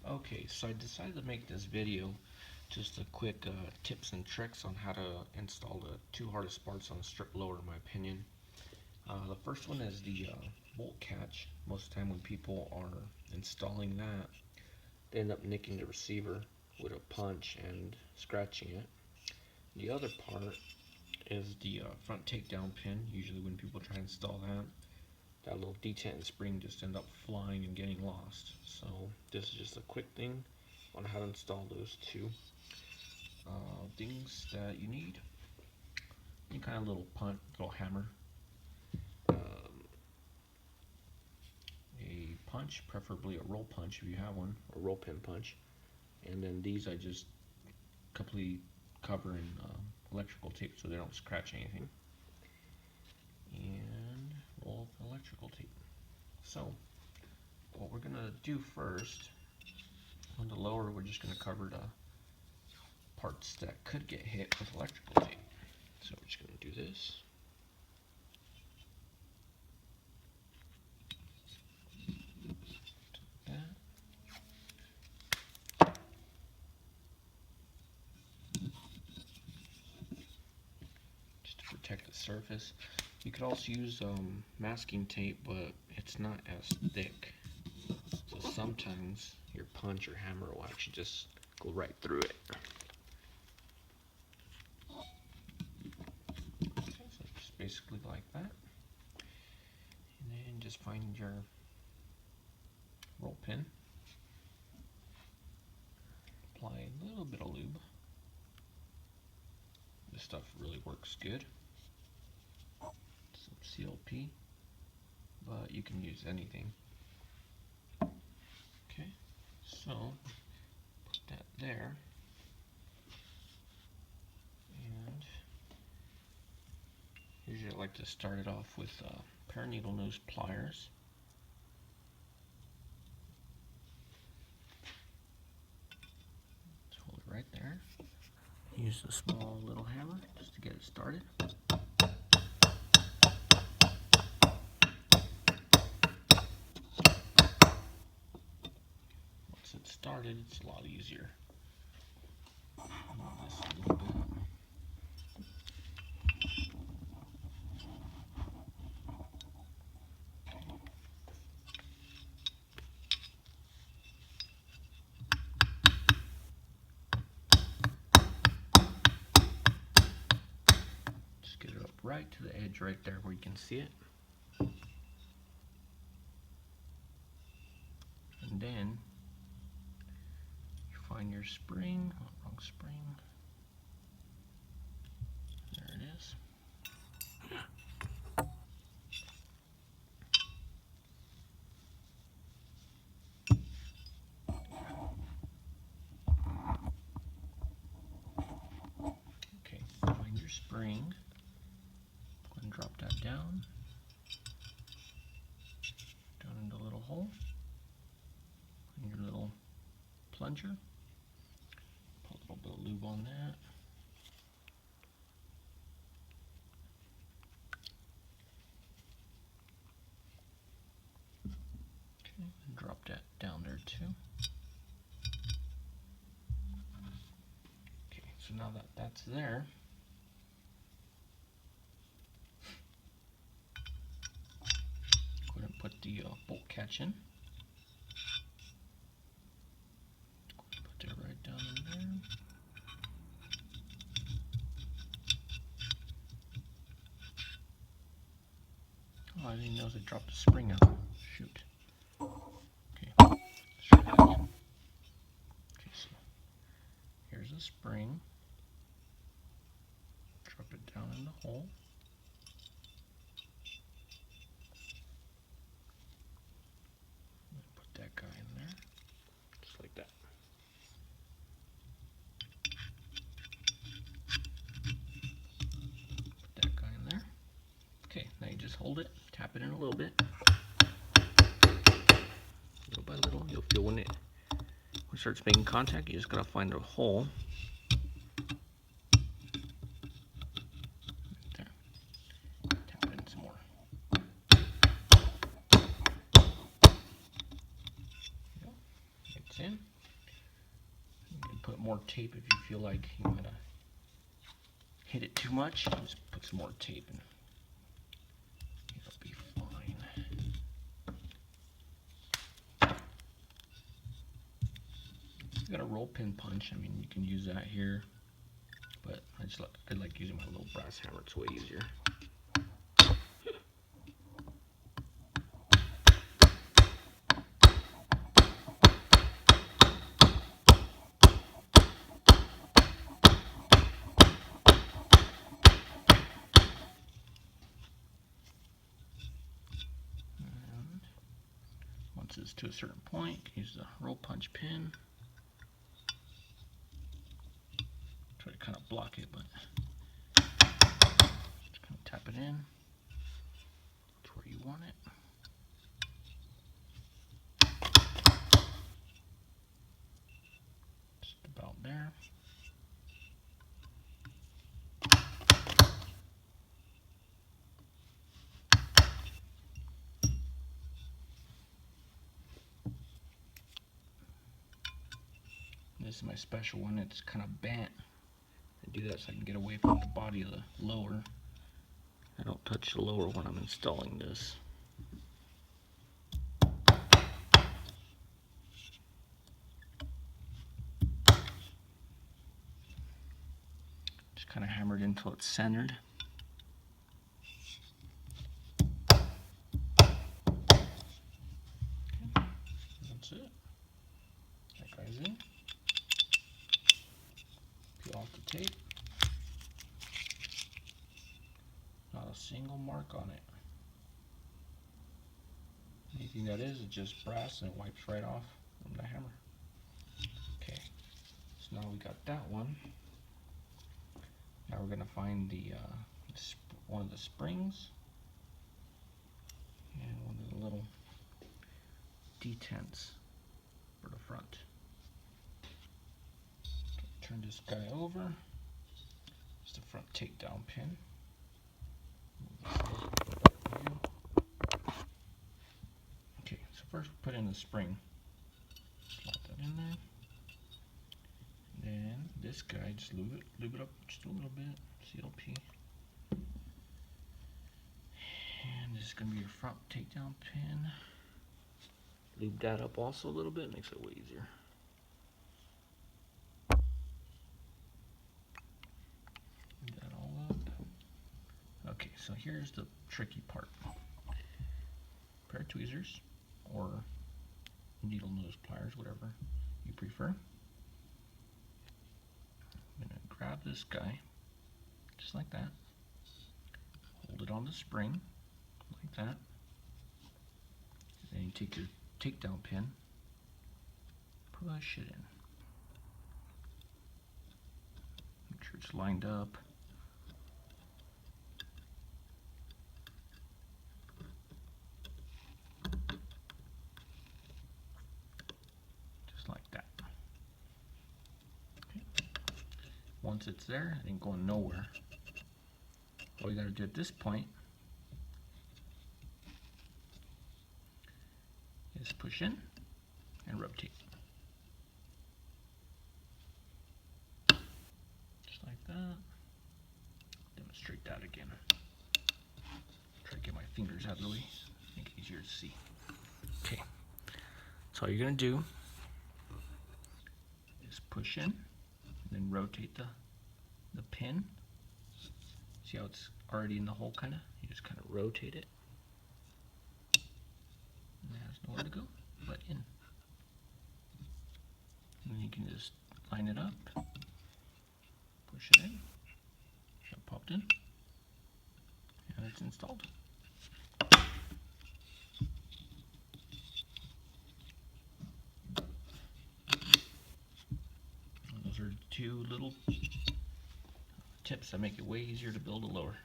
Okay, so I decided to make this video just a quick tips and tricks on how to install the two hardest parts on a strip loader in my opinion. The first one is the bolt catch. Most of the time when people are installing that, they end up nicking the receiver with a punch and scratching it. The other part is the front takedown pin. Usually when people try to install that little detent and spring just end up flying and getting lost. So this is just a quick thing on how to install those two things that you need. Any kind of little little hammer, a punch, preferably a roll punch if you have one, a roll pin punch, and then these I just completely cover in electrical tape so they don't scratch anything, and roll of electrical tape. So what we're gonna do first on the lower, we're just gonna cover the parts that could get hit with electrical tape. So we're just gonna do this. Just to protect the surface. You could also use masking tape, but it's not as thick. So sometimes your punch or hammer will actually just go right through it. Okay, so just basically like that. And then just find your roll pin. Apply a little bit of lube. This stuff really works good. Some CLP, but you can use anything. Okay, so put that there. And usually I like to start it off with a pair of needle nose pliers. Just hold it right there. Use a small little hammer just to get it started. Once it's started, it's a lot easier. Move this a little bit. Just get it up right to the edge right there where you can see it. And then you find your spring. Oh, wrong spring. There it is. Okay, find your spring. Go ahead and drop that down into a little hole. And your little plunger. Put a little bit of lube on that. Okay, and drop that down there too. Okay, so now that that's there, go ahead and put the bolt catch in. Put that right down in there. Oh, I didn't notice I dropped the spring out. Shoot. Okay, let's try that again. Okay, so here's the spring. Drop it down in the hole. Put that guy in there, just like that. Put that guy in there. Okay, now you just hold it, tap it in a little bit. Little by little, you'll feel when it starts making contact, you just gotta find a hole. There. Tap it in some more. There you go. It's in. more tape if you feel like you might hit it too much. Just put some more tape and it'll be fine. You got a roll pin punch. I mean, you can use that here, but I like using my little brass hammer. It's way easier. Once it's to a certain point, you can use the roll punch pin. Try to kind of block it, but just kind of tap it in to where you want it. Just about there. This is my special one. It's kind of bent. I do that so I can get away from the body of the lower. I don't touch the lower when I'm installing this. Just kind of hammer it until it's centered. Okay. That's it. That guy's in. Peel off the tape. Not a single mark on it. Anything that is just brass and it wipes right off from the hammer. Okay, so now we got that one. Now we're gonna find the one of the springs and one of the little detents for the front. Turn this guy over. It's the front takedown pin. Okay, so first we put in the spring. Slide that in there. And then this guy, just lube it up just a little bit. CLP. And this is going to be your front takedown pin. Lube that up also a little bit, makes it way easier. Lube that all up. Okay, so here's the tricky part. A pair of tweezers or needle nose pliers, whatever you prefer. I'm going to grab this guy just like that. Hold it on the spring like that. Then you take your takedown pin, push it in. Make sure it's lined up. Just like that. Okay. Once it's there, it ain't going nowhere. All you gotta do at this point is push in and rotate. Just like that. Demonstrate that again. Try to get my fingers out of the way, make it easier to see. Okay, so all you're gonna do is push in, and then rotate the pin. See how it's already in the hole, kinda? You just kinda rotate it. And it has nowhere to go but in. And then you can just line it up, push it in, that popped in, and it's installed. And those are two little tips that make it way easier to build a lower.